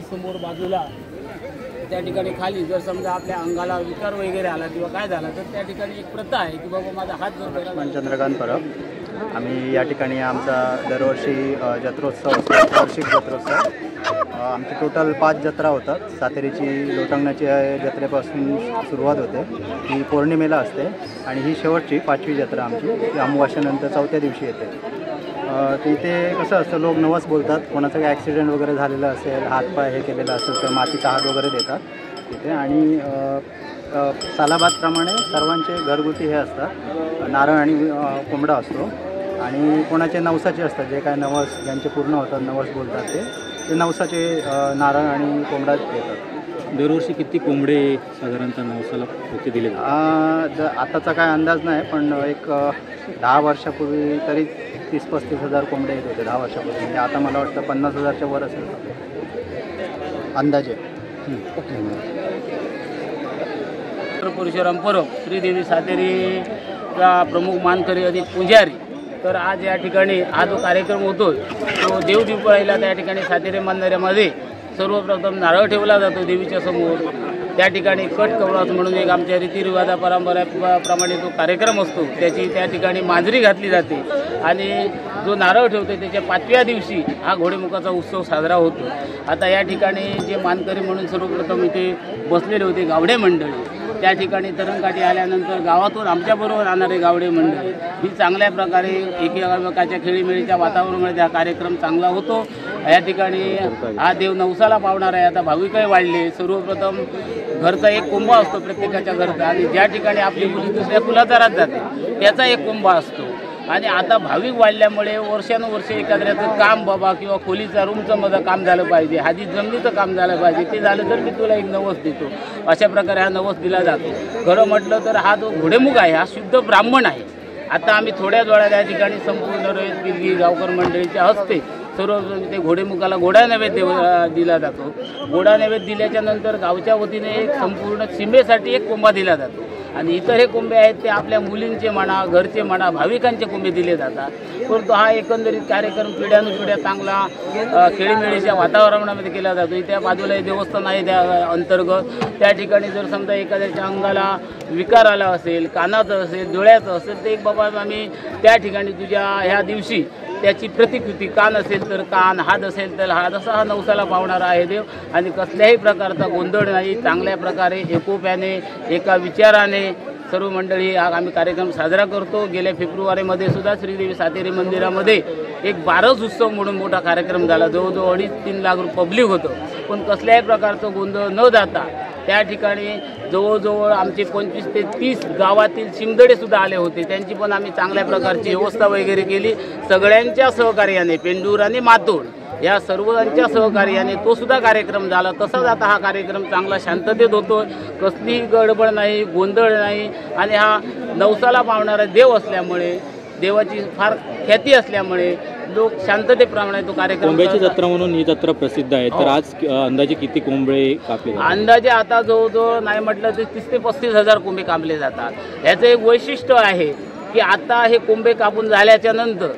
समोर बाजूला त्या ठिकाणी खाली जर समजा आपल्या अंगाला विकार वगैरे आला किंवा काय झाला तर त्या ठिकाणी एक प्रथा आहे की बाबा माझा हात जोडला. चंद्रकांत परब आम्ही या ठिकाणी आमचा दरवर्षी जत्रोत्सव असतो, वार्षिक जत्रोत्सव. आमची टोटल 5 जत्रा होतात. सातेरीची लोटांगणाची जत्रेपासून सुरुवात होते, ही पौर्णिमेला असते आणि ही शेवटची 5वी जत्रा आमची, ती अमावास्येनंतर 4थ्या दिवशी येते. तिथे कसं असतं, लोक नवस बोलतात, कोणाचा काही ॲक्सिडेंट वगैरे झालेला असेल, हातपाय हे केलेला असेल तर मातीचा हात वगैरे देतात तिथे. आणि सालाबादप्रमाणे सर्वांचे घरगुती हे असतात, नारळ आणि कोंबडा असतो. आणि कोणाचे नवसाचे असतात, जे काय नवस ज्यांचे पूर्ण होतात, नवस बोलतात ते नवसाचे नारळ आणि कोंबडा देतात. दरवर्षी किती कोंबडे साधारणतः नवसाला होते दिले? आताचा काय अंदाज नाही, पण एक 10 वर्षापूर्वी तरी 30-35 हजार कोंबडे येत होते 10 वर्षापूर्वी. म्हणजे आता मला वाटतं 50,000च्या वर असेल अंदाजे. परशुराम परब श्रीदेवी सातेरीचा प्रमुख मानकरी अधिक पुजारी. तर आज या ठिकाणी हा जो कार्यक्रम होतो तो देवदीपावलीला त्या ठिकाणी सातेरी मंदिरामध्ये सर्वप्रथम नारळ ठेवला जातो देवीच्या समोर. त्या ठिकाणी कट कवळास म्हणून एक आमच्या रीतिरिवाजा परंपरेप्रमाणे जो कार्यक्रम असतो त्याची त्या ठिकाणी मांजरी घातली जाते आणि जो नारळ ठेवतो त्याच्या 5व्या दिवशी हा घोडेमुखाचा उत्सव साजरा होतो. आता या ठिकाणी जे मानकरी म्हणून सर्वप्रथम इथे बसलेले होते गावडे मंडळी, त्या ठिकाणी तरंगकाठी आल्यानंतर गावातून आमच्याबरोबर राहणारे गावडे मंडळी ही चांगल्या प्रकारे एकमेकाच्या खेळीमेळीच्या वातावरणामध्ये हा कार्यक्रम चांगला होतो. या ठिकाणी हा देव नवसाला पावणार आहे. आता भाविकही वाढले. सर्वप्रथम घरचा एक कोंबा असतो प्रत्येकाच्या घरचा आणि ज्या ठिकाणी आपली मुली दुसऱ्या कुलाचारात जाते त्याचा एक कोंबा असतो आणि आता भाविक वाढल्यामुळे वर्षानुवर्षे एखाद्याचं काम बाबा किंवा खोलीचा रूमचं माझं काम झालं पाहिजे, हादी जमिनीचं काम झालं पाहिजे, ते झालं तर मी तुला एक नवस देतो. अशा प्रकारे हा नवस दिला जातो. खरं म्हटलं तर हा जो घोडेमुख आहे हा शुद्ध ब्राह्मण आहे. आता आम्ही थोड्याच वेळा त्या ठिकाणी संपूर्ण रयत पिलगी गावकर मंडळीच्या हस्ते सर्व ते घोडेमुखाला घोडा नैवेद्य दिला जातो. घोडा नैवेद्य दिल्याच्या नंतर गावच्या वतीने एक संपूर्ण सीमेसाठी एक कोंबा दिला जातो आणि इतर हे कोंबे आहेत ते आपल्या मुलींचे म्हणा, घरचे म्हणा, भाविकांचे कोंबे दिले जातात. परंतु हा एकंदरीत कार्यक्रम पिढ्यानुपिढ्या चांगला खेळीमेळीच्या वातावरणामध्ये केला जातो. त्या बाजूला हे देवस्थान आहे त्या अंतर्गत. त्या ठिकाणी जर समजा एखाद्याच्या अंगाला विकार आला असेल, कानाचं असेल, डोळ्याचं असेल तर एक बाबा आम्ही त्या ठिकाणी तुझ्या ह्या दिवशी त्याची प्रतिकृती, कान असेल तर कान, हात असेल तर हात, असा हा नवसाला पावणारा आहे देव आणि कसल्याही प्रकारचा गोंधळ नाही. चांगल्या प्रकारे एकोप्याने एका विचाराने सर्व मंडळी हा आम्ही कार्यक्रम साजरा करतो. गेल्या फेब्रुवारीमध्ये सुद्धा श्रीदेवी सातेरी मंदिरामध्ये एक बारस उत्सव म्हणून मोठा कार्यक्रम झाला. जवळजवळ 2.5-3 लाख पब्लिक होतं. पण कसल्याही प्रकारचं गोंधळ न जाता त्या ठिकाणी जवळजवळ आमचे 25 ते 30 गावातील शिमदडेसुद्धा आले होते. त्यांची पण आम्ही चांगल्या प्रकारची व्यवस्था वगैरे केली. सगळ्यांच्या सहकार्याने, पेंडूर आणि मातोड या सर्वांच्या सहकार्याने तो सुद्धा कार्यक्रम झाला. तसाच आता हा कार्यक्रम चांगला शांततेत होतो. कसलीही गडबड नाही, गोंधळ नाही आणि हा नवसाला पावणारा देव असल्यामुळे, देवाची फार ख्याती असल्यामुळे लोक शांततेप्रमाणे तो कार्यक्रम. कोंबड्याची जत्रा म्हणून ही जत्रा प्रसिद्ध आहे. तर आज अंदाजे किती कोंबडे कापले जातात? अंदाजे आता जवळजवळ नाही म्हटलं तर 30 ते 35 हजार कोंबे कापले जातात. याचं एक वैशिष्ट्य आहे की आता हे कोंबे कापून झाल्याच्या नंतर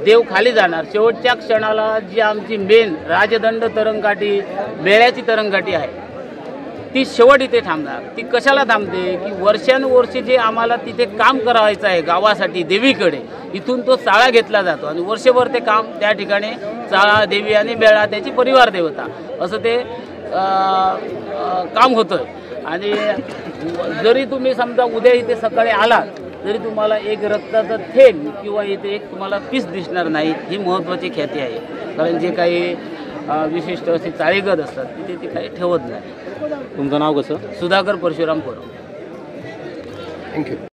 देव खाली जाणार. शेवटच्या क्षणाला जी आमची मेन राजदंड तरंगकाठी, बेळ्याची तरंगकाठी आहे ती शेवट इथे थांबणार. ती कशाला थांबते की वर्षानुवर्षे जे आम्हाला तिथे काम करायचं आहे गावासाठी देवीकडे, इथून तो चाळा घेतला जातो आणि वर्षभर ते काम त्या ठिकाणी चाळा, देवी आणि बेळा त्याची परिवार देवता असं ते काम होतं. आणि जरी तुम्ही समजा उद्या इथे सकाळी आलात तरी तुम्हाला एक रक्ताचं थेंब किंवा इथे एक तुम्हाला पीस दिसणार नाही. ही महत्त्वाची ख्याती आहे. कारण जे काही विशिष्ट असे चाळीगत असतात तिथे ते काही ठेवत नाही. तुमचं नाव कसं? सुधाकर परशुराम कोरव. थँक्यू.